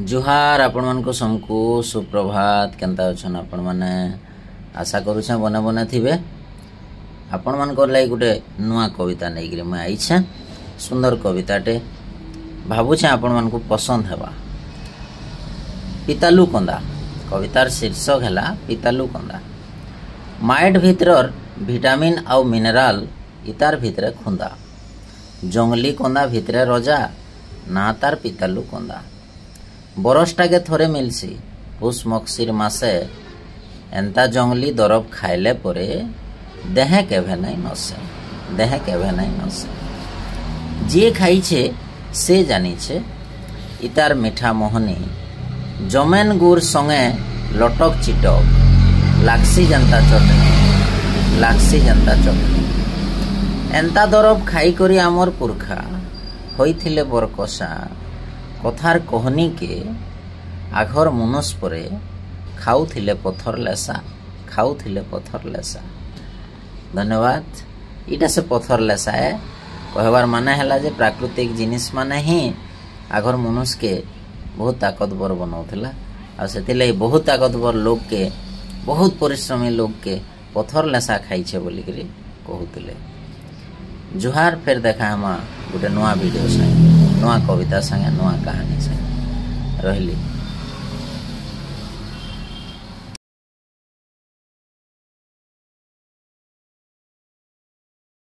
जुहार आपण मन को समकु सुप्रभात केनता अछन आपण माने आशा करूछे बने बने थिबे आपण मन को लाई गुटे नुआ कविता नै गिरे मैं आइछे सुंदर कविताटे भाबुछे आपण मन को पसंद हेबा। पितालू कंदा कवितार शीर्षक हैला पितालू कंदा। माइट भितर विटामिन आउ मिनरल इतार भितर खुंदा जंगली कंदा भितर रजा ना तार पितालू कंदा। बरसटा के थोरे मिलसी पुष मक्सिर मासे एंता जंगली दरब खाइले परे देह केभे नहीं नसे जे खाइछे से जानिछे इतार मीठा मोहनी जमेन गुर संगे लटक चिटक लाक्सी जनता चटनी एंता दरब खाई करी आमर पुरखा होइथिले बरकसा कथार कहनी के आघर मुनस परे खाऊथिले पत्थर लेसा। धन्यवाद। इटा से पत्थर लेसा है कहबार माने हैला जे प्राकृतिक जिनिस माने ही आघर मनुष्य के बहुत ताकतवर बनाउथिला आ सेतिले बहुत ताकतवर लोग के बहुत परिश्रमी लोग के पत्थर लेसा खाइछे बोली करी कहूतिले। जुहार फिर देखा हम गोटे नुआ वीडियो संगे नुआ कविता संगे नुआ कहानी संगे रहली।